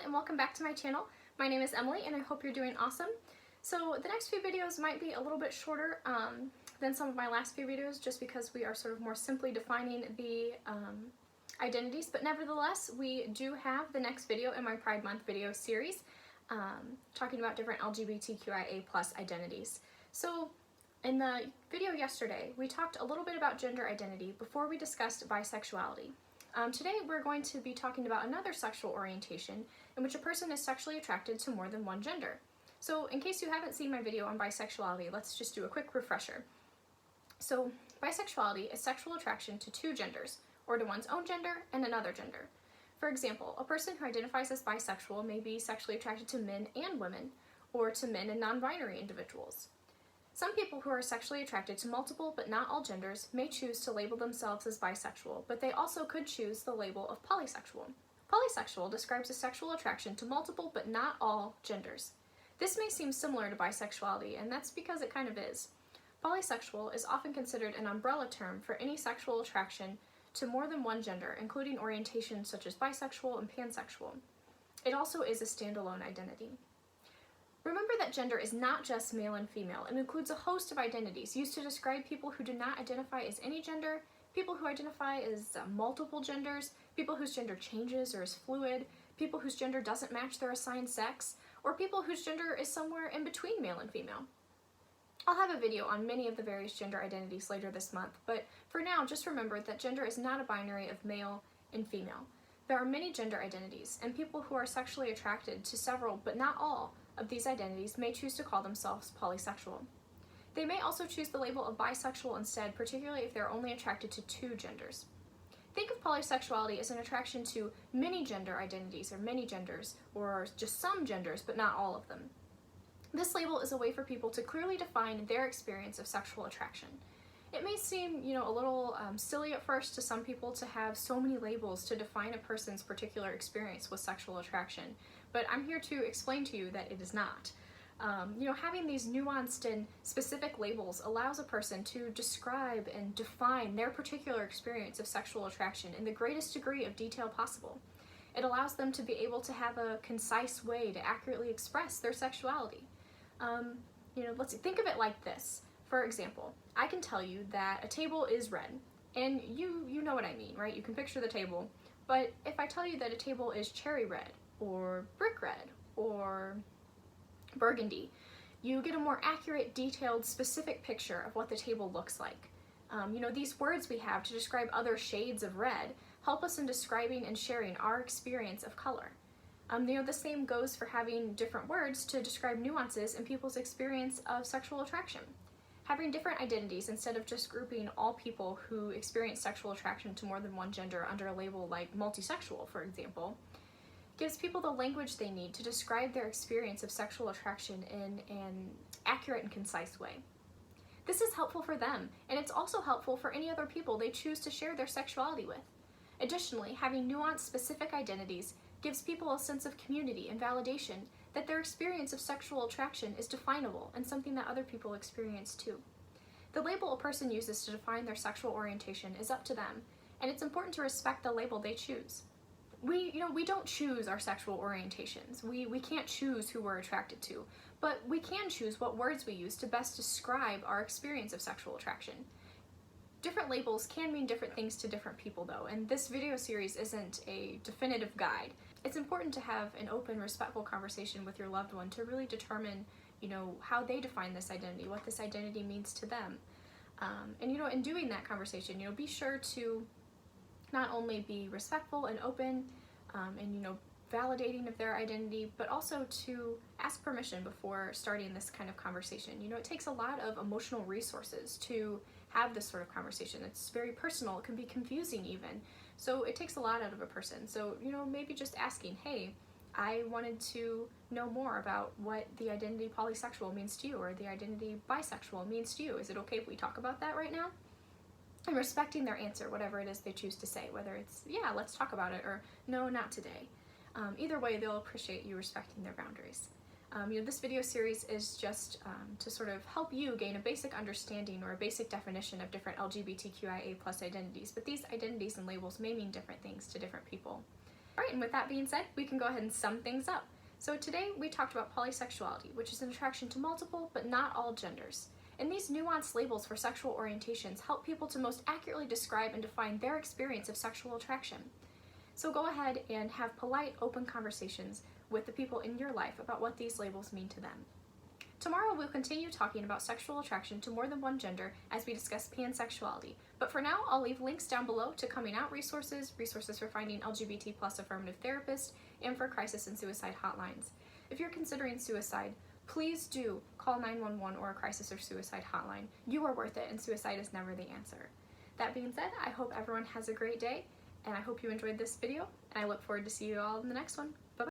and welcome back to my channel. My name is Emily and I hope you're doing awesome. So the next few videos might be a little bit shorter than some of my last few videos just because we are sort of more simply defining the identities, but nevertheless we do have the next video in my Pride Month video series talking about different LGBTQIA+ identities. So in the video yesterday we talked a little bit about gender identity before we discussed bisexuality. Today we're going to be talking about another sexual orientation in which a person is sexually attracted to more than one gender. So in case you haven't seen my video on bisexuality, let's just do a quick refresher. So bisexuality is sexual attraction to two genders, or to one's own gender and another gender. For example, a person who identifies as bisexual may be sexually attracted to men and women, or to men and non-binary individuals. Some people who are sexually attracted to multiple but not all genders may choose to label themselves as bisexual, but they also could choose the label of polysexual. Polysexual describes a sexual attraction to multiple but not all genders. This may seem similar to bisexuality, and that's because it kind of is. Polysexual is often considered an umbrella term for any sexual attraction to more than one gender, including orientations such as bisexual and pansexual. It also is a standalone identity. Remember that gender is not just male and female. It includes a host of identities used to describe people who do not identify as any gender, people who identify as multiple genders, people whose gender changes or is fluid, people whose gender doesn't match their assigned sex, or people whose gender is somewhere in between male and female. I'll have a video on many of the various gender identities later this month, but for now just remember that gender is not a binary of male and female. There are many gender identities, and people who are sexually attracted to several, but not all, of these identities may choose to call themselves polysexual. They may also choose the label of bisexual instead, particularly if they're only attracted to two genders. Think of polysexuality as an attraction to many gender identities, or many genders, or just some genders, but not all of them. This label is a way for people to clearly define their experience of sexual attraction. It may seem, a little silly at first to some people to have so many labels to define a person's particular experience with sexual attraction, but I'm here to explain to you that it is not. Having these nuanced and specific labels allows a person to describe and define their particular experience of sexual attraction in the greatest degree of detail possible. It allows them to be able to have a concise way to accurately express their sexuality. Let's think of it like this. For example, I can tell you that a table is red, and you know what I mean, right? You can picture the table, but if I tell you that a table is cherry red, or brick red, or burgundy, you get a more accurate, detailed, specific picture of what the table looks like. These words we have to describe other shades of red help us in describing and sharing our experience of color. The same goes for having different words to describe nuances in people's experience of sexual attraction. Having different identities instead of just grouping all people who experience sexual attraction to more than one gender under a label like multisexual, for example, gives people the language they need to describe their experience of sexual attraction in an accurate and concise way. This is helpful for them, and it's also helpful for any other people they choose to share their sexuality with. Additionally, having nuanced, specific identities gives people a sense of community and validation that their experience of sexual attraction is definable and something that other people experience too. The label a person uses to define their sexual orientation is up to them, and it's important to respect the label they choose. We don't choose our sexual orientations. We can't choose who we're attracted to, but we can choose what words we use to best describe our experience of sexual attraction. Different labels can mean different things to different people though, and this video series isn't a definitive guide. It's important to have an open, respectful conversation with your loved one to really determine, how they define this identity, what this identity means to them. In doing that conversation, be sure to not only be respectful and open and validating of their identity, but also to ask permission before starting this kind of conversation. It takes a lot of emotional resources to have this sort of conversation. It's very personal, it can be confusing even, so it takes a lot out of a person. So maybe just asking, hey, I wanted to know more about what the identity polysexual means to you, or the identity bisexual means to you. Is it okay if we talk about that right now? And respecting their answer, whatever it is they choose to say, whether it's, yeah, let's talk about it, or no, not today. Either way, they'll appreciate you respecting their boundaries. This video series is just to sort of help you gain a basic understanding or a basic definition of different LGBTQIA+ identities, but these identities and labels may mean different things to different people. Alright, and with that being said, we can go ahead and sum things up. So today we talked about polysexuality, which is an attraction to multiple but not all genders. And these nuanced labels for sexual orientations help people to most accurately describe and define their experience of sexual attraction. So go ahead and have polite, open conversations with the people in your life about what these labels mean to them. Tomorrow we'll continue talking about sexual attraction to more than one gender as we discuss pansexuality. But for now, I'll leave links down below to coming out resources, resources for finding LGBT plus affirmative therapists, and for crisis and suicide hotlines. If you're considering suicide, please do call 911 or a crisis or suicide hotline. You are worth it, and suicide is never the answer. That being said, I hope everyone has a great day, and I hope you enjoyed this video, and I look forward to seeing you all in the next one.